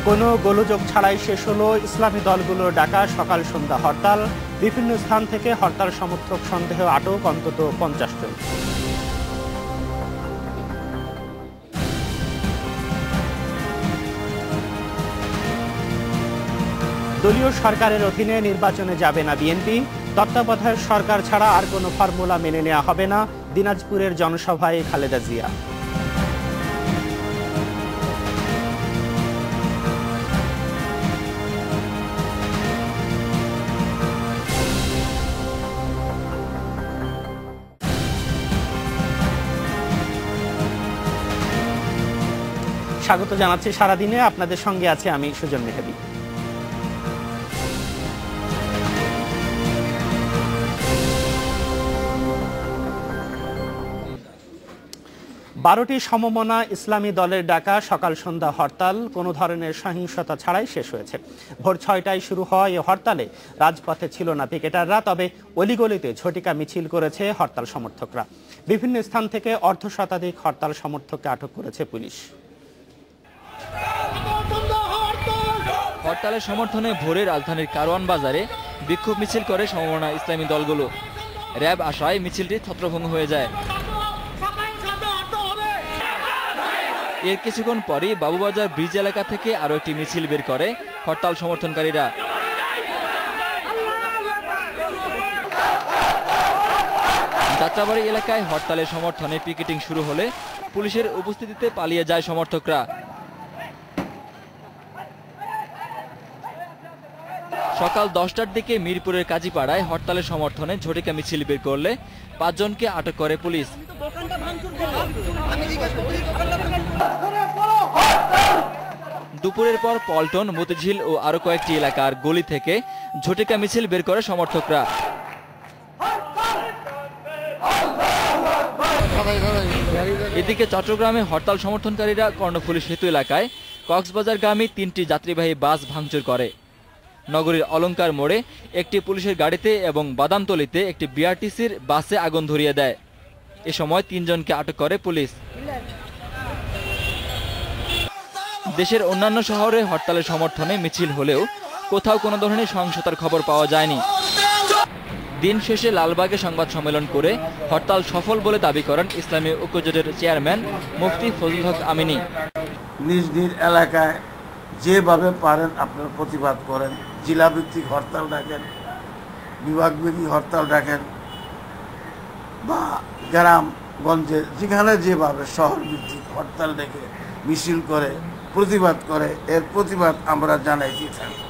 কোনো গোলযোগ ছাড়াই শেষ হলো ইসলামী দলগুলোর ডাকা সকাল সন্ধ্যা হরতাল। বিভিন্ন স্থান থেকে হরতাল সমর্থক সন্দেহে আটক অন্তত 50 জন। দলীয় সরকারের অধীনে নির্বাচনে যাবে না বিএনপি। তত্ত্বাবধায়ক সরকার ছাড়া আর কোনো ফর্মুলা মেনে নেওয়া হবে না, দিনাজপুরের জনসভায় খালেদা জিয়া। স্বাগত জানাচ্ছি সারাদিনে, আপনাদের সঙ্গে আছে আমি সুজন মেহেদি। 12টি সমমনা ইসলামী দলের ডাকা সকাল সন্ধ্যা হরতাল কোনো ধরনের সহিংসতা ছাড়াই শেষ হয়েছে। ভোর 6টায় শুরু হওয়া এই হরতালে রাজপথে ছিল না পিকেটাররা, তবে অলিগলিতে ঝটিকা মিছিল করেছে হরতাল সমর্থকরা। বিভিন্ন স্থান থেকে অর্ধশতাধিক হরতাল সমর্থককে আটক করেছে পুলিশ। হরতালের সমর্থনে ভোরে রাজধানীর কারওয়ান বাজারে বিক্ষোভ মিছিল করে সমমনা ইসলামী দলগুলো। র্যাব আসায় মিছিলটি ছত্রভঙ্গ হয়ে যায়। এর কিছুক্ষণ পরই বাবুবাজার ব্রিজ এলাকা থেকে আরো একটি মিছিল বের করে হরতাল সমর্থনকারীরা। যাত্রাবাড়ি এলাকায় হরতালের সমর্থনে পিকেটিং শুরু হলে পুলিশের উপস্থিতিতে পালিয়ে যায় সমর্থকরা। সকাল 10টার দিকে মিরপুরের কাজীপাড়ায় হরতালের সমর্থনে ঝটিকা মিছিল বের করলে 5 জনকে আটক করে পুলিশ। দুপুরের পর পল্টন, মতিঝিল ও আরো কয়েকটি এলাকার গলি থেকে ঝটিকা মিছিল বের করে সমর্থকরা। এদিকে চট্টগ্রামে হরতাল সমর্থনকারীরা কর্ণফুলী সেতু এলাকায় কক্সবাজারগামী 3টি যাত্রীবাহী বাস ভাঙচুর করে। নগরীর অলঙ্কার মোড়ে একটি পুলিশের গাড়িতে এবং বাদামতলীতে একটি বিআরটিসির বাসে আগুন ধরিয়ে দেয়। এ সময় 3 জনকে আটক করে পুলিশ। দেশের অন্যান্য শহরে হরতালের সমর্থনে মিছিল হলেও কোথাও কোনো ধরনের সহিংসতার খবর পাওয়া যায়নি। দিন শেষে লালবাগে সংবাদ সম্মেলন করে হরতাল সফল বলে দাবি করেন ইসলামী ঐক্যজোটের চেয়ারম্যান মুফতি ফজলুল হক আমিনী। নিজ নিজ এলাকায় যেভাবে পারেন আপনারা প্রতিবাদ করেন, জেলাভিত্তিক হরতাল ডাকেন, বিভাগভিত্তিক হরতাল ডাকেন, বা গ্রামগঞ্জে যেখানে যেভাবে শহর ভিত্তিক হরতাল ডেকে মিছিল করে প্রতিবাদ করে, এর প্রতিবাদ আমরা জানাইতে থাকি।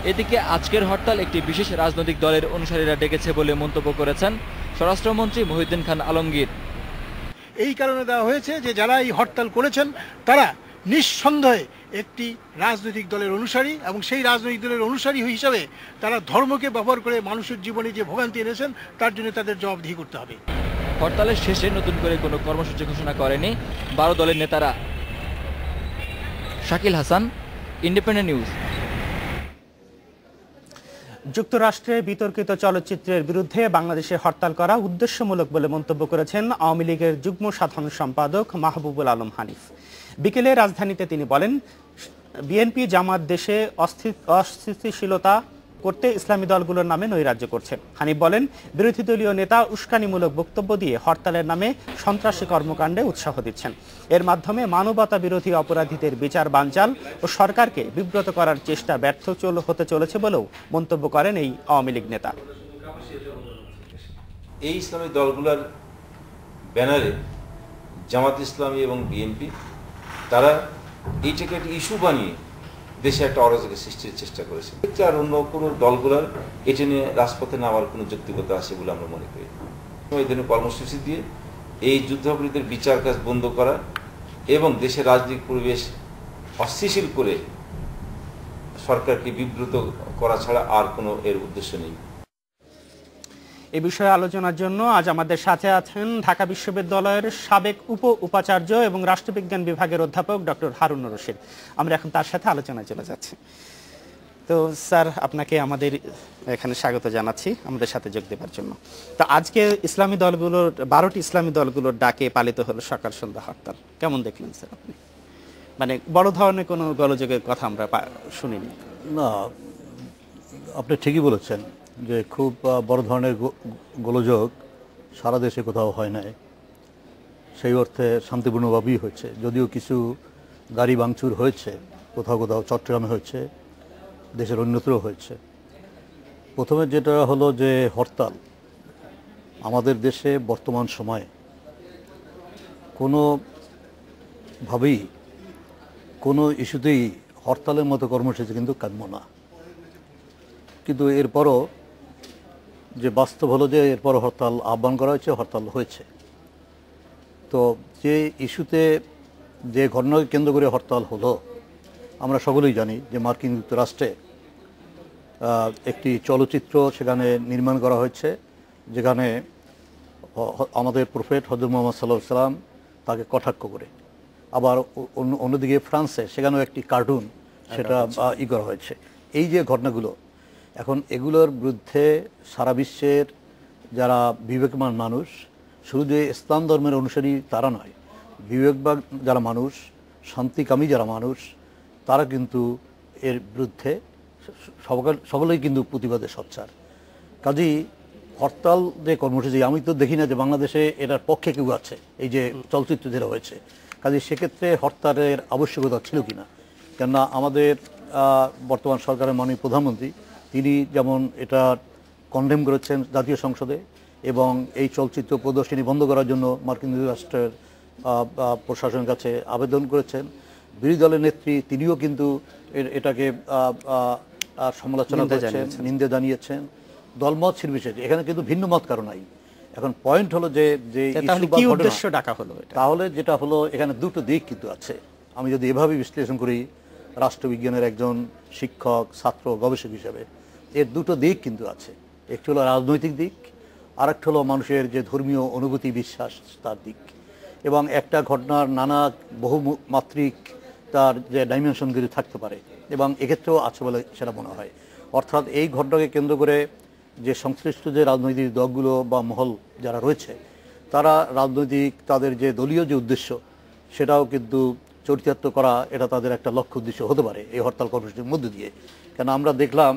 এদিকে আজকের হরতাল একটি বিশেষ রাজনৈতিক দলের অনুসারীরা ডেকেছে বলে মন্তব্য করেছেন স্বরাষ্ট্রমন্ত্রী মহিউদ্দিন খান আলমগীর। এই কারণে দেওয়া হয়েছে যে যারা এই হরতাল করেছেন তারা নিঃসন্দেহে একটি রাজনৈতিক দলের অনুসারী, এবং সেই রাজনৈতিক দলের অনুসারী হিসাবে তারা ধর্মকে ব্যবহার করে মানুষের জীবনে যে ভোগান্তি এনেছেন তার জন্য তাদের জবাবদিহি করতে হবে। হরতালের শেষে নতুন করে কোনো কর্মসূচি ঘোষণা করেনি 12 দলের নেতারা। Shakil Hasan, independent news. যুক্তরাষ্ট্রে বিতর্কিত চলচ্চিত্রের বিরুদ্ধে বাংলাদেশে হরতাল করা উদ্দেশ্যমূলক বলে মন্তব্য করেছেন আওয়ামী লীগের যুগ্ম সাধারণ সম্পাদক মাহবুবুল আলম হানিফ। বিকেলে রাজধানীতে তিনি বলেন, বিএনপি জামাত দেশে অস্থিতিশীলতা করতে ইসলামী দলগুলোর নামে নৈরাজ্য করছে। হানিফ বলেন, বিরোধী দলীয় নেতা উস্কানিমূলক বক্তব্য দিয়ে হরতালের নামে সন্ত্রাসী কর্মকাণ্ডে উৎসাহ দিচ্ছেন। এর মাধ্যমে মানবতা বিরোধী অপরাধীদের বিচার বানচাল ও সরকারকে বিব্রত করার চেষ্টা ব্যর্থ হতে চলেছে বলেও মন্তব্য করেন এই আওয়ামী লীগ নেতা। এই ইসলামী দলগুলোর ব্যানারে জামাত ইসলামী এবং বিএনপি তারা এইটাকে একটা ইস্যু বানিয়ে দেশে একটা অরাজকের সৃষ্টির চেষ্টা করেছে। আর অন্য কোনো দলগুলোর এটা নিয়ে রাজপথে নামার কোনো যৌক্তিকতা আছে বলে আমরা মনে করি। এই ধরনের কর্মসূচি দিয়ে এই যুদ্ধাপরাধীদের বিচার কাজ বন্ধ করা এবং দেশের রাজনৈতিক পরিবেশ অস্থিতিশীল করে সরকারকে বিব্রত করা ছাড়া আর কোনো এর উদ্দেশ্য নেই। এ বিষয়ে আলোচনার জন্য আজ আমাদের সাথে আছেন ঢাকা বিশ্ববিদ্যালয়ের সাবেক উপাচার্য এবং রাষ্ট্রবিজ্ঞান বিভাগের অধ্যাপক ডক্টর হারুন রশিদ। আমরা এখন তার সাথে আলোচনায় চলে যাচ্ছি। তো স্যার, আপনাকে আমাদের এখানে স্বাগত জানাচ্ছি আমাদের সাথে যোগ দেওয়ার জন্য। তো আজকে ইসলামী দলগুলোর 12টি ইসলামী দলগুলোর ডাকে পালিত হলো সকাল সন্ধ্যা হরতাল, কেমন দেখলেন স্যার আপনি? মানে বড় ধরনের কোনো গোলযোগের কথা আমরা শুনিনি। না, আপনি ঠিকই বলেছেন যে খুব বড় ধরনের গোলযোগ সারা দেশে কোথাও হয় নাই, সেই অর্থে শান্তিপূর্ণভাবেই হয়েছে। যদিও কিছু গাড়ি ভাঙচুর হয়েছে, কোথাও কোথাও চট্টগ্রামে হয়েছে, দেশের অন্যত্র হয়েছে। প্রথমে যেটা হলো যে হরতাল, আমাদের দেশে বর্তমান সময়ে কোনোভাবেই কোনো ইস্যুতেই হরতালের মতো কর্মসূচি কিন্তু কাম্য না। কিন্তু এরপরও যে বাস্তব হলো যে এরপরও হরতাল আহ্বান করা হয়েছে, হরতাল হয়েছে। তো যে ইস্যুতে যে ঘটনাকে কেন্দ্র করে হরতাল হলো, আমরা সকলেই জানি যে মার্কিন যুক্তরাষ্ট্রে একটি চলচ্চিত্র সেখানে নির্মাণ করা হয়েছে, যেখানে আমাদের প্রফেট হযরত মুহাম্মদ সাল্লাল্লাহু আলাইহি ওয়াসাল্লাম তাকে কটাক্ষ করে। আবার অন্যদিকে ফ্রান্সে সেখানেও একটি কার্টুন সেটা করা হয়েছে। এই যে ঘটনাগুলো, এখন এগুলোর বিরুদ্ধে সারা বিশ্বের যারা বিবেকমান মানুষ, শুধু যে ইসলাম ধর্মের অনুসারী তারা নয়, বিবেকবান যারা মানুষ, শান্তিকামী যারা মানুষ, তারা কিন্তু এর বিরুদ্ধে সকলেই কিন্তু প্রতিবাদে সোচ্চার। কাজেই হরতাল যে কর্মসূচি, আমি তো দেখি না যে বাংলাদেশে এটার পক্ষে কেউ আছে, এই যে চলচ্চিত্র যেটা হয়েছে। কাজেই সেক্ষেত্রে হরতালের আবশ্যকতা ছিল কিনা, কেননা আমাদের বর্তমান সরকারের মাননীয় প্রধানমন্ত্রী তিনি যেমন এটা কন্ডেম করেছেন জাতীয় সংসদে, এবং এই চলচ্চিত্র প্রদর্শনী বন্ধ করার জন্য মার্কিন যুক্তরাষ্ট্রের প্রশাসনের কাছে আবেদন করেছেন। বিরোধী দলের নেত্রী তিনিও কিন্তু এটাকে সমালোচনা করেছেন, নিন্দা জানিয়েছেন। দলমত নির্বিশেষে এখানে কিন্তু ভিন্ন মত কারো নাই। এখন পয়েন্ট হলো যে কি উদ্দেশ্য ডাকা হলো, তাহলে যেটা হলো এখানে দুটো দিক কিন্তু আছে। আমি যদি এভাবে বিশ্লেষণ করি রাষ্ট্রবিজ্ঞানের একজন শিক্ষক, ছাত্র, গবেষক হিসেবে, এর দুটো দিক কিন্তু আছে। একটি হলো রাজনৈতিক দিক, আর একটা হলো মানুষের যে ধর্মীয় অনুভূতি, বিশ্বাস, তার দিক। এবং একটা ঘটনার নানা বহুমাত্রিক তার যে ডাইমেনশনগুলি থাকতে পারে, এবং এক্ষেত্রেও আছে বলে সেটা মনে হয়। অর্থাৎ এই ঘটনাকে কেন্দ্র করে যে সংশ্লিষ্ট যে রাজনৈতিক দলগুলো বা মহল যারা রয়েছে, তারা রাজনৈতিক তাদের যে দলীয় যে উদ্দেশ্য সেটাও কিন্তু চরিতার্থ করা, এটা তাদের একটা লক্ষ্য উদ্দেশ্য হতে পারে এই হরতাল কর্মসূচির মধ্যে দিয়ে। কেন আমরা দেখলাম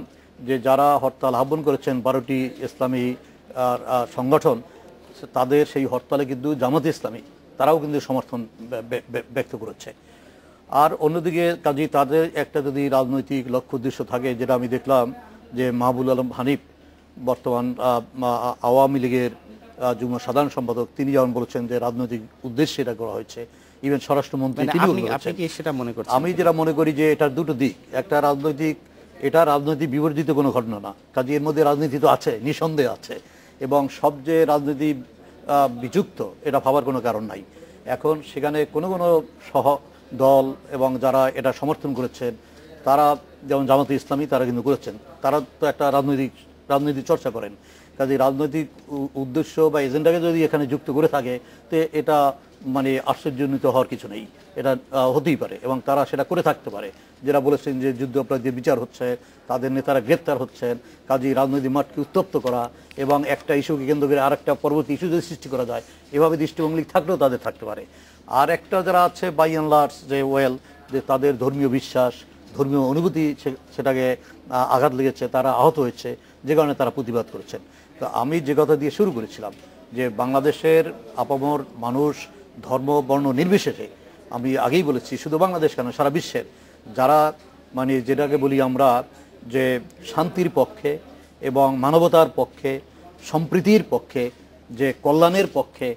যে যারা হরতাল আহ্বান করেছেন 12টি ইসলামী সংগঠন, তাদের সেই হরতালে কিন্তু জামাতে ইসলামী তারাও কিন্তু সমর্থন ব্যক্ত করেছে। আর অন্যদিকে কাজী তাদের একটা যদি রাজনৈতিক লক্ষ্য উদ্দেশ্য থাকে, যেটা আমি দেখলাম যে মাহবুব আলম হানিফ, বর্তমান আওয়ামী লীগের যুগ্ম সাধারণ সম্পাদক, তিনি যেমন বলেছেন যে রাজনৈতিক উদ্দেশ্যে এটা করা হয়েছে। ইভেন স্বরাষ্ট্রমন্ত্রী তিনিও বলেছেন। আমি যেটা মনে করি যে এটার দুটো দিক, একটা রাজনৈতিক, এটা রাজনৈতিক বিবর্জিত কোনো ঘটনা না, কাজে এর মধ্যে রাজনীতি তো আছে, নিঃসন্দেহে আছে, এবং সব যে রাজনীতি বিযুক্ত এটা ভাবার কোনো কারণ নাই। এখন সেখানে কোনো কোনো সহ দল এবং যারা এটা সমর্থন করেছেন, তারা যেমন জামাতে ইসলামী তারা কিন্তু করেছেন, তারা তো একটা রাজনৈতিক চর্চা করেন। কাজে রাজনৈতিক উদ্দেশ্য বা এজেন্ডাকে যদি এখানে যুক্ত করে থাকে, তো এটা মানে আশ্চর্যজনিত হওয়ার কিছু নেই, এটা হতেই পারে, এবং তারা সেটা করে থাকতে পারে। যারা বলেছেন যে যুদ্ধ অপরাধীদের বিচার হচ্ছে, তাদের নেতারা গ্রেপ্তার হচ্ছেন, কাজেই রাজনৈতিক মাঠকে উত্তপ্ত করা এবং একটা ইস্যুকে কেন্দ্র করে আর একটা পরবর্তী ইস্যু যদি সৃষ্টি করা যায়, এভাবে দৃষ্টিভঙ্গি থাকলেও তাদের থাকতে পারে। আর একটা যারা আছে বাই অ্যান্ড লার্জ যে যে তাদের ধর্মীয় বিশ্বাস, ধর্মীয় অনুভূতি সেটাকে আঘাত লেগেছে, তারা আহত হয়েছে, যে কারণে তারা প্রতিবাদ করেছেন। তো আমি যে কথা দিয়ে শুরু করেছিলাম যে বাংলাদেশের আপামর মানুষ ধর্ম বর্ণ নির্বিশেষে, আমি আগেই বলেছি শুধু বাংলাদেশ কেন সারা বিশ্বের যারা মানে যেটাকে বলি আমরা যে শান্তির পক্ষে এবং মানবতার পক্ষে, সম্প্রীতির পক্ষে, যে কল্যাণের পক্ষে,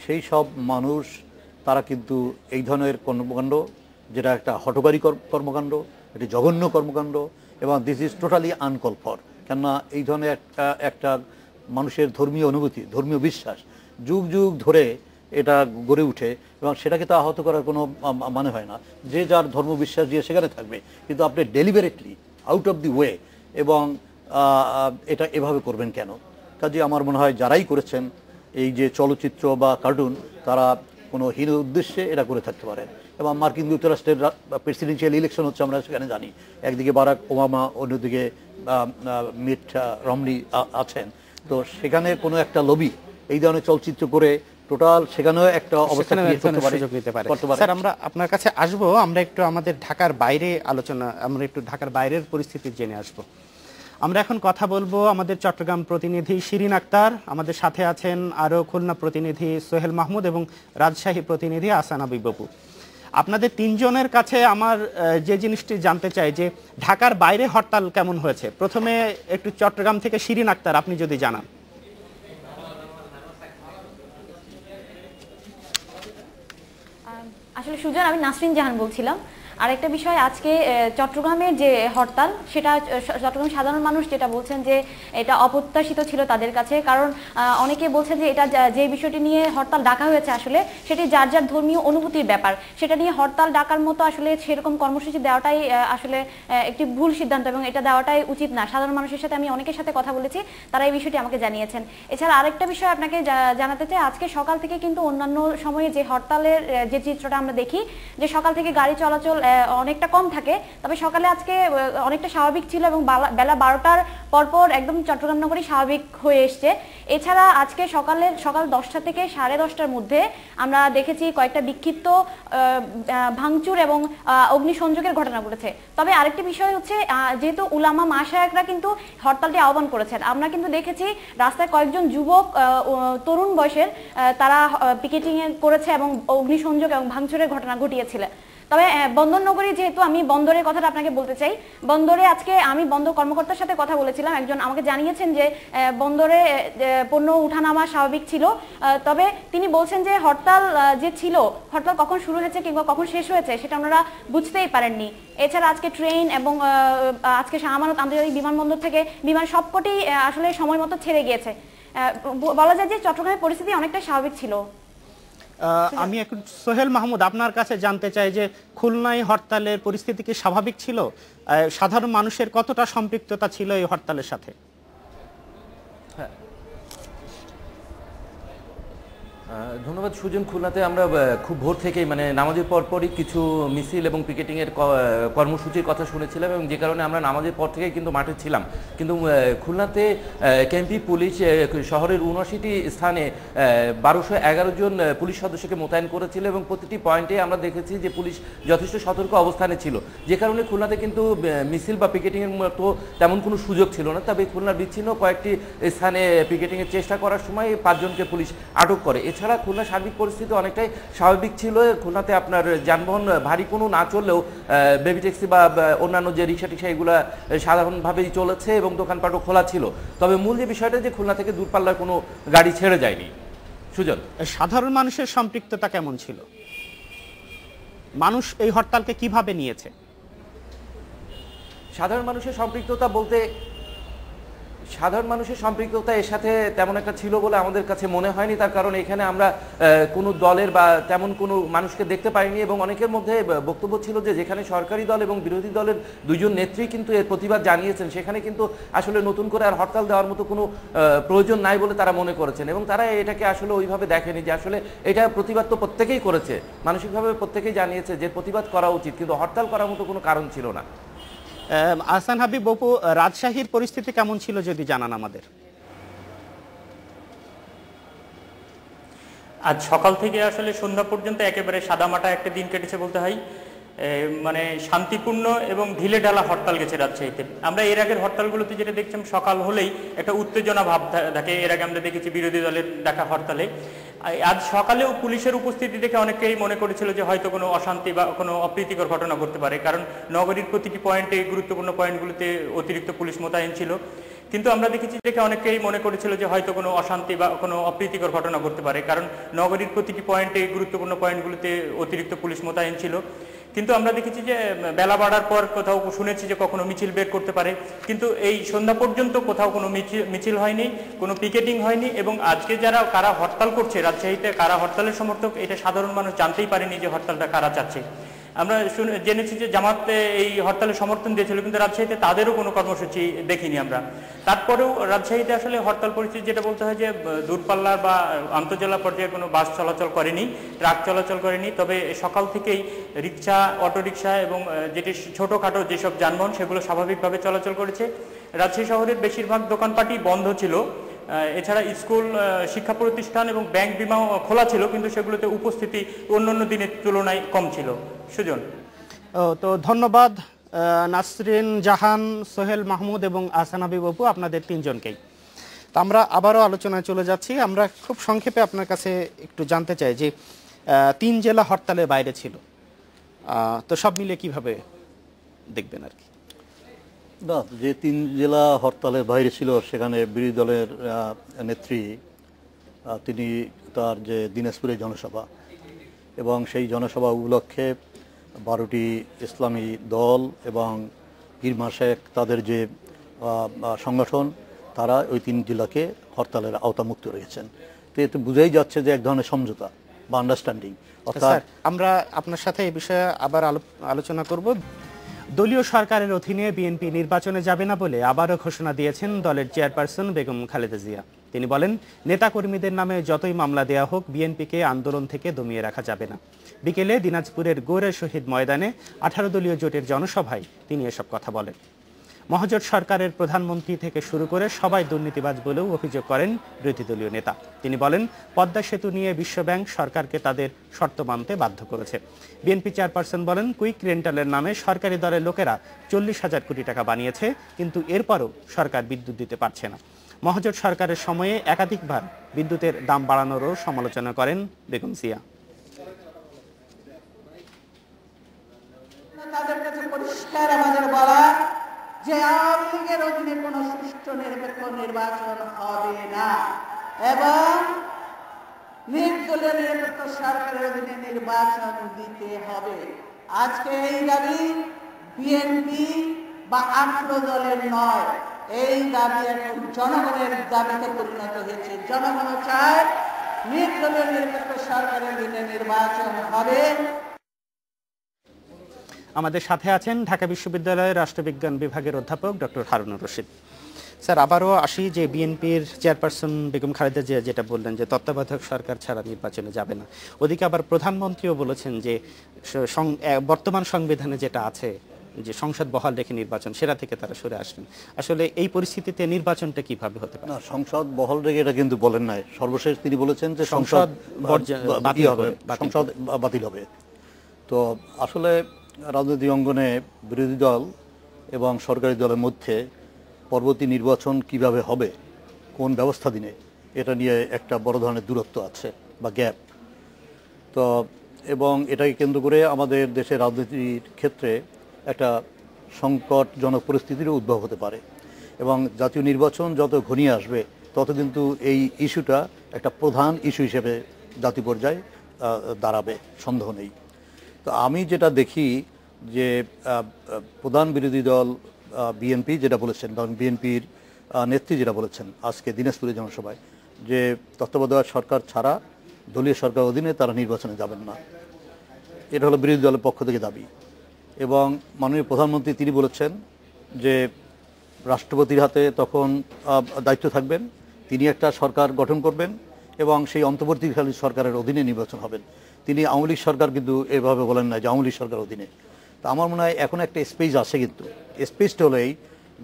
সেই সব মানুষ তারা কিন্তু এই ধরনের কর্মকাণ্ড, যেটা একটা হঠকারী কর্মকাণ্ড, এটি জঘন্য কর্মকাণ্ড, এবং দিস ইজ টোটালি আনকল ফর। কেননা এই ধরনের একটা মানুষের ধর্মীয় অনুভূতি, ধর্মীয় বিশ্বাস যুগ যুগ ধরে এটা গড়ে উঠে, এবং সেটাকে তো আহত করার কোনো মানে হয় না। যে যার ধর্ম বিশ্বাস দিয়ে সেখানে থাকবে, কিন্তু আপনি deliberately out of the way এবং এটা এভাবে করবেন কেন? কাজে আমার মনে হয় যারাই করেছেন এই যে চলচ্চিত্র বা কার্টুন, তারা কোনো হীন উদ্দেশ্যে এটা করে থাকতে পারেন। এবং মার্কিন যুক্তরাষ্ট্রের প্রেসিডেন্সিয়াল ইলেকশন হচ্ছে, আমরা সেখানে জানি, একদিকে বারাক ওবামা, অন্যদিকে মিট রমনি আছেন। তো সেখানে কোনো একটা লবি এই ধরনের চলচ্চিত্র করে টোটাল সেখানেও একটা অবস্থা সেখানেও ক্রিয়েট এক ধরনের করতে পারে সুযোগ নিতে পারে। করতে পারে। স্যার, আমরা আপনার কাছে আসবো, আমরা একটু আমাদের ঢাকার বাইরে আমরা একটু ঢাকার বাইরের পরিস্থিতি জেনে আসবো। আমরা এখন কথা বলবো আমাদের চট্টগ্রাম প্রতিনিধি শিরিন আক্তার, আমাদের সাথে আছেন আরো খুলনা প্রতিনিধি সোহেল মাহমুদ এবং রাজশাহী প্রতিনিধি আহসান হাবিব বাপু। আপনাদের তিনজনের কাছে আমার যে জিনিসটি জানতে চাই যে ঢাকার বাইরে হরতাল কেমন হয়েছে। প্রথমে একটু চট্টগ্রাম থেকে শিরিন আক্তার, আপনি যদি জানান। আসলে সুজন, আমি নাসরিন জাহান বলছিলাম। আরেকটা বিষয়, আজকে চট্টগ্রামের যে হরতাল, সেটা চট্টগ্রাম সাধারণ মানুষ যেটা বলছেন যে এটা অপ্রত্যাশিত ছিল তাদের কাছে। কারণ অনেকে বলছে যে এটা যে বিষয়টি নিয়ে হরতাল ডাকা হয়েছে আসলে সেটি যার যার ধর্মীয় অনুভূতির ব্যাপার। সেটা নিয়ে হরতাল ডাকার মতো আসলে সেরকম কর্মসূচি দেওয়াটাই আসলে একটি ভুল সিদ্ধান্ত এবং এটা দেওয়াটাই উচিত না। সাধারণ মানুষের সাথে আমি অনেকের সাথে কথা বলেছি, তারা এই বিষয়টি আমাকে জানিয়েছেন। এছাড়া আরেকটা বিষয় আপনাকে জানাতে চাই, আজকে সকাল থেকে কিন্তু অন্যান্য সময়ে যে হরতালের যে চিত্রটা আমরা দেখি, যে সকাল থেকে গাড়ি চলাচল অনেকটা কম থাকে, তবে সকালে আজকে অনেকটা স্বাভাবিক ছিল এবং বেলা 12টার পরপর একদম চট্টগ্রাম নগরী স্বাভাবিক হয়ে এসছে। এছাড়া আজকে সকাল 10টা থেকে 10:30টার মধ্যে আমরা দেখেছি কয়েকটা বিক্ষিপ্ত ভাঙচুর এবং অগ্নিসংযোগের ঘটনা ঘটেছে। তবে আরেকটি বিষয় হচ্ছে, যেহেতু উলামা মাশায়েখরা কিন্তু হরতালটি আহ্বান করেছেন, আমরা কিন্তু দেখেছি রাস্তায় কয়েকজন যুবক তরুণ বয়সের তারা পিকেটিং করেছে এবং অগ্নিসংযোগ এবং ভাঙচুরের ঘটনা ঘটিয়েছিলেন। তবে বন্দর নগরী, যেহেতু আমি বন্দরের কথাটা আপনাকে বলতে চাই, বন্দরে আজকে আমি বন্দর কর্মকর্তার সাথে কথা বলেছিলাম। একজন আমাকে জানিয়েছেন যে বন্দরে পণ্য উঠানামা স্বাভাবিক ছিল। তবে তিনি বলছেন যে হরতাল যে ছিল, হরতাল কখন শুরু হয়েছে কিংবা কখন শেষ হয়েছে সেটা ওনারা বুঝতেই পারেননি। এছাড়া আজকে ট্রেন এবং আজকে শাহ আমানত আন্তর্জাতিক বিমানবন্দর থেকে বিমান সবকটি আসলে সময় মতো ছেড়ে গিয়েছে। বলা যায় যে চট্টগ্রামের পরিস্থিতি অনেকটা স্বাভাবিক ছিল। আমি এখন সোহেল মাহমুদ, আপনার কাছে জানতে চাই যে খুলনায় হরতালের পরিস্থিতি কি স্বাভাবিক ছিল? সাধারণ মানুষের কতটা সম্পৃক্ততা ছিল এই হরতালের সাথে? ধন্যবাদ সুজন। খুলনাতে আমরা খুব ভোর থেকেই মানে নামাজের পরপরই কিছু মিছিল এবং পিকেটিংয়ের কর্মসূচির কথা শুনেছিলাম এবং যে কারণে আমরা নামাজের পর থেকেই কিন্তু মাঠে ছিলাম। কিন্তু খুলনাতে ক্যাম্পি পুলিশ শহরের ৭৯টি স্থানে ১২১১ জন পুলিশ সদস্যকে মোতায়েন করেছিল এবং প্রতিটি পয়েন্টে আমরা দেখেছি যে পুলিশ যথেষ্ট সতর্ক অবস্থানে ছিল, যে কারণে খুলনাতে কিন্তু মিছিল বা পিকেটিংয়ের মতো তেমন কোনো সুযোগ ছিল না। তবে খুলনার বিচ্ছিন্ন কয়েকটি স্থানে পিকেটিংয়ের চেষ্টা করার সময় ৫ জনকে পুলিশ আটক করে। এছাড়া খুলনার সার্বিক পরিস্থিতি অনেকটাই স্বাভাবিক ছিল। খুলনাতে আপনার যানবাহন ভারী কোনো না চললেও বেবি ট্যাক্সি বা অন্যান্য যে রিক্সা টিক্সা এগুলো সাধারণভাবেই চলেছে এবং দোকানপাটও খোলা ছিল। তবে মূল যে বিষয়টা যে খুলনা থেকে দূরপাল্লার কোনো গাড়ি ছেড়ে যায়নি। সুজন, সাধারণ মানুষের সম্পৃক্ততা কেমন ছিল? মানুষ এই হরতালকে কিভাবে নিয়েছে? সাধারণ মানুষের সম্পৃক্ততা বলতে সাধারণ মানুষের সম্পৃক্ততা এর সাথে তেমন একটা ছিল বলে আমাদের কাছে মনে হয়নি। তার কারণ এখানে আমরা কোনো দলের বা তেমন কোনো মানুষকে দেখতে পাইনি এবং অনেকের মধ্যে বক্তব্য ছিল যে যেখানে সরকারি দল এবং বিরোধী দলের দুইজন নেত্রী কিন্তু এর প্রতিবাদ জানিয়েছেন, সেখানে কিন্তু আসলে নতুন করে আর হরতাল দেওয়ার মতো কোনো প্রয়োজন নাই বলে তারা মনে করেছেন এবং তারা এটাকে আসলে ওইভাবে দেখেনি যে আসলে এটা প্রতিবাদ তো প্রত্যেকেই করেছে, মানসিকভাবে প্রত্যেকেই জানিয়েছে যে প্রতিবাদ করা উচিত, কিন্তু হরতাল করার মতো কোনো কারণ ছিল না। আহসান হাবিব বাপু, রাজশাহীর পরিস্থিতি কেমন ছিল যদি জানান আমাদের। আজ সকাল থেকে আসলে সন্ধ্যা পর্যন্ত একেবারে সাদামাটা একটা দিন কেটেছে বলতে হয়। মানে শান্তিপূর্ণ এবং ঢিলে ঢালা হরতাল গেছে রাজশাহীতে। আমরা এর আগের হরতালগুলোতে যেটা দেখছিলাম সকাল হলেই একটা উত্তেজনা ভাব থাকে, এর আগে আমরা দেখেছি বিরোধী দলের ডাকা হরতালে। আজ সকালেও পুলিশের উপস্থিতি দেখে অনেকেই মনে করেছিল যে হয়তো কোনো অশান্তি বা কোনো অপ্রীতিকর ঘটনা ঘটতে পারে, কারণ নগরীর প্রতিটি পয়েন্টে গুরুত্বপূর্ণ পয়েন্টগুলোতে অতিরিক্ত পুলিশ মোতায়েন ছিল। কিন্তু আমরা দেখেছি দেখে অনেকেই মনে করেছিল যে হয়তো কোনো অশান্তি বা কোনো অপ্রীতিকর ঘটনা ঘটতে পারে, কারণ নগরীর প্রতিটি পয়েন্টে গুরুত্বপূর্ণ পয়েন্টগুলোতে অতিরিক্ত পুলিশ মোতায়েন ছিল। কিন্তু আমরা দেখেছি যে বেলা বাড়ার পর কোথাও শুনেছি যে কখনো মিছিল বের করতে পারে, কিন্তু এই সন্ধ্যা পর্যন্ত কোথাও কোনো মিছিল হয়নি, কোনো পিকেটিং হয়নি। এবং আজকে যারা কারা হরতাল করছে রাজশাহীতে, কারা হরতালের সমর্থক, এটা সাধারণ মানুষ জানতেই পারেনি যে হরতালটা কারা চাচ্ছে। আমরা জেনেছি যে জামাত এই হরতালের সমর্থন দিয়েছিল, কিন্তু রাজশাহীতে তাদেরও কোনো কর্মসূচি দেখিনি আমরা। তারপরেও রাজশাহীতে আসলে হরতাল পরিস্থিতি যেটা বলতে হয় যে দূরপাল্লার বা আন্তঃজেলা পর্যায়ে কোনো বাস চলাচল করেনি, ট্রাক চলাচল করেনি। তবে সকাল থেকেই রিক্সা, অটোরিক্সা এবং যেটি ছোটোখাটো যেসব যানবাহন সেগুলো স্বাভাবিকভাবে চলাচল করেছে। রাজশাহী শহরের বেশিরভাগ দোকানপাটই বন্ধ ছিল। এছাড়া স্কুল, শিক্ষা প্রতিষ্ঠান এবং ব্যাংক বিমাও খোলা ছিল, কিন্তু সেগুলোতে উপস্থিতি অন্যান্য দিনের তুলনায় কম ছিল। সুজন। তো ধন্যবাদ নাসরিন জাহান, সোহেল মাহমুদ এবং আহসান হাবিব আপু, আপনাদের তিনজনকেই। তো আমরা আবারও আলোচনায় চলে যাচ্ছি। আমরা খুব সংক্ষেপে আপনার কাছে একটু জানতে চাই যে 3 জেলা হরতালের বাইরে ছিল, তো সব মিলে কিভাবে দেখবেন আর কি? না, যে 3 জেলা হরতালের বাইরে ছিল সেখানে বিরোধী দলের নেত্রী তিনি তার যে দিনাজপুরে জনসভা এবং সেই জনসভা উপলক্ষে 12টি ইসলামী দল এবং পীর মাশেখ তাদের যে সংগঠন তারা ওই 3 জেলাকে হরতালের আওতামুক্ত রেখেছেন। তো এতে বোঝাই যাচ্ছে যে এক ধরনের সমঝোতা বা আন্ডারস্ট্যান্ডিং। অর্থাৎ আমরা আপনার সাথে এই বিষয়ে আবার আলোচনা করব। দলীয় সরকারের অধীনে বিএনপি নির্বাচনে যাবে না বলে আবারও ঘোষণা দিয়েছেন দলের চেয়ারপারসন বেগম খালেদা জিয়া। তিনি বলেন, নেতাকর্মীদের নামে যতই মামলা দেয়া হোক বিএনপিকে আন্দোলন থেকে দমিয়ে রাখা যাবে না। বিকেলে দিনাজপুরের গোরে শহীদ ময়দানে 18 দলীয় জোটের জনসভায় তিনি এসব কথা বলেন। মহাজোট সরকারের প্রধানমন্ত্রী থেকে শুরু করে সবাই দুর্নীতিবাজ বলেও অভিযোগ করেন বিরোধী দলীয় নেতা। তিনি বলেন, পদ্মা সেতু নিয়ে বিশ্বব্যাংক সরকারকে তাদের শর্ত মানতে বাধ্য করেছে। বিএনপি চেয়ারপারসন বলেন, কুইক রেন্টালের নামে সরকারি দলের লোকেরা 40,000 কোটি টাকা বানিয়েছে, কিন্তু এরপরও সরকার বিদ্যুৎ দিতে পারছে না। মহাজোট সরকারের সময়ে একাধিকবার বিদ্যুতের দাম বাড়ানোরও সমালোচনা করেন বেগম জিয়া। তাদের কাছে পরিষ্কার আমাদের বলা যে আওয়ামী লীগের অধীনে কোনো সুষ্ঠু নিরপেক্ষ নির্বাচন হবে না এবং নির্দলীয় নিরপেক্ষ সরকারের অধীনে নির্বাচন দিতে হবে। আজকে এই দাবি বিএনপি বা 18 দলের নয়, এই দাবি এখন জনগণের দাবিতে পরিণত হয়েছে। জনগণ চায় নির্দলীয় নিরপেক্ষ সরকারের অধীনে নির্বাচন হবে। আমাদের সাথে আছেন ঢাকা বিশ্ববিদ্যালয়ের রাষ্ট্রবিজ্ঞান বিভাগের অধ্যাপক ডক্টর হারুনুর রশিদ। স্যার, আবারও আসি যে বিএনপির চেয়ারপারসন বেগম খালেদা জিয়া যেটা বললেন যে তত্ত্বাবধায়ক সরকার ছাড়া নির্বাচনে যাবে না, ওদিকে আবার প্রধানমন্ত্রীও বলেছেন যে বর্তমান সংবিধানে যেটা আছে যে সংসদ বহাল রেখে নির্বাচন, সেটা থেকে তারা সরে আসলেন। আসলে এই পরিস্থিতিতে নির্বাচনটা কিভাবে হতে পারে? না, সংসদ বহাল রেখে এটা কিন্তু বলেন নাই। সর্বশেষ তিনি বলেছেন যে সংসদ বাতিল হবে। তো আসলে রাজনৈতিক অঙ্গনে বিরোধী দল এবং সরকারি দলের মধ্যে পরবর্তী নির্বাচন কিভাবে হবে, কোন ব্যবস্থা দিনে, এটা নিয়ে একটা বড় ধরনের দূরত্ব আছে বা গ্যাপ। তো এবং এটাকে কেন্দ্র করে আমাদের দেশের রাজনীতির ক্ষেত্রে একটা সংকটজনক পরিস্থিতিরও উদ্ভব হতে পারে এবং জাতীয় নির্বাচন যত ঘনিয়ে আসবে তত কিন্তু এই ইস্যুটা একটা প্রধান ইস্যু হিসেবে জাতীয় পর্যায়ে দাঁড়াবে, সন্দেহ নেই। তো আমি যেটা দেখি যে প্রধান বিরোধী দল বিএনপি যেটা বলেছেন এবং বিএনপির নেত্রী যেটা বলেছেন আজকে দিনাজপুরে জনসভায়, যে তত্ত্বাবধায়ক সরকার ছাড়া দলীয় সরকার অধীনে তারা নির্বাচনে যাবেন না, এটা হলো বিরোধী দলের পক্ষ থেকে দাবি। এবং মাননীয় প্রধানমন্ত্রী তিনি বলেছেন যে রাষ্ট্রপতির হাতে তখন দায়িত্ব থাকবেন, তিনি একটা সরকার গঠন করবেন এবং সেই অন্তর্বর্তীকালীন সরকারের অধীনে নির্বাচন হবেন। তিনি আওয়ামী লীগ সরকার কিন্তু এভাবে বলেন না যে আওয়ামী লীগ সরকার অধীনে। তো আমার মনে হয় এখন একটা স্পেস আছে, কিন্তু স্পেসটা হলো এই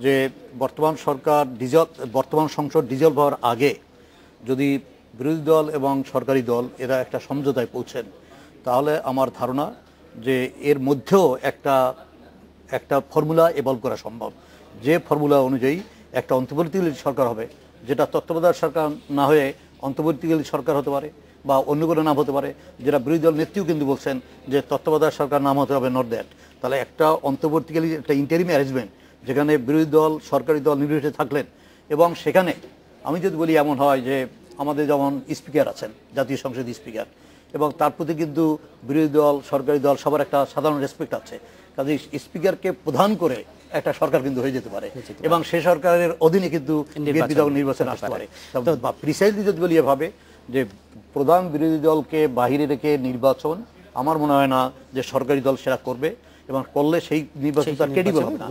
যে বর্তমান সংসদ ডিজলভ হওয়ার আগে যদি বিরোধী দল এবং সরকারি দল এরা একটা সমঝোতায় পৌঁছেন, তাহলে আমার ধারণা যে এর মধ্যেও একটা ফর্মুলা এভলভ করা সম্ভব, যে ফর্মুলা অনুযায়ী একটা অন্তর্বর্তীকালীন সরকার হবে, যেটা তত্ত্বাবধায়ক সরকার না হয়ে অন্তর্বর্তীকালীন সরকার হতে পারে বা অন্য কোনো নাম হতে পারে, যেটা বিরোধী দল নেত্রীও কিন্তু বলছেন যে তত্ত্বাবধায়ক সরকার নাম হতে হবে, নট দ্যাট। তাহলে একটা অন্তর্বর্তীকালীন একটা ইন্টারিম অ্যারেঞ্জমেন্ট যেখানে বিরোধী দল সরকারি দল নির্বিশেষে থাকলেন এবং সেখানে আমি যদি বলি এমন হয় যে আমাদের যেমন স্পিকার আছেন, জাতীয় সংসদের স্পিকার, এবং তার প্রতি কিন্তু বিরোধী দল সরকারি দল সবার একটা সাধারণ রেসপেক্ট আছে, কাজে স্পিকারকে প্রধান করে একটা সরকার কিন্তু হয়ে যেতে পারে এবং সেই সরকারের অধীনে কিন্তু বিরোধী দল নির্বাচন আসতে পারে। প্রিসাইজলি যদি বলি এভাবে যে প্রধান বিরোধী দলকে বাহিরে রেখে নির্বাচন, আমার মনে হয় না যে সরকারি দল সেটা করবে এবং করলে সেই নির্বাচন তার ক্রেডিবল হবে না।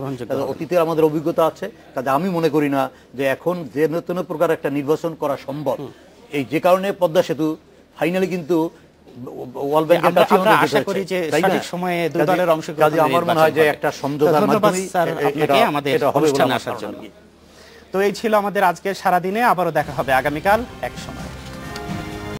অতীতে আমাদের অভিজ্ঞতা আছে, কাজে আমি মনে করি না যে এখন যে নতুন প্রকার একটা নির্বাচন করা সম্ভব। এই যে কারণে পদ্মা সেতু ফাইনালি কিন্তু ওয়ার্ল্ড ব্যাংকের কাছে আশা করি যে সঠিক সময়ে দুই দলের অংশগ্রহণে আমার মনে হয় যে একটা সমঝোতার মাধ্যমে এটা হবে বলে আশা করি। তো এই ছিল আমাদের আজকের সারাদিনে, আবারও দেখা হবে আগামীকাল এক সময়।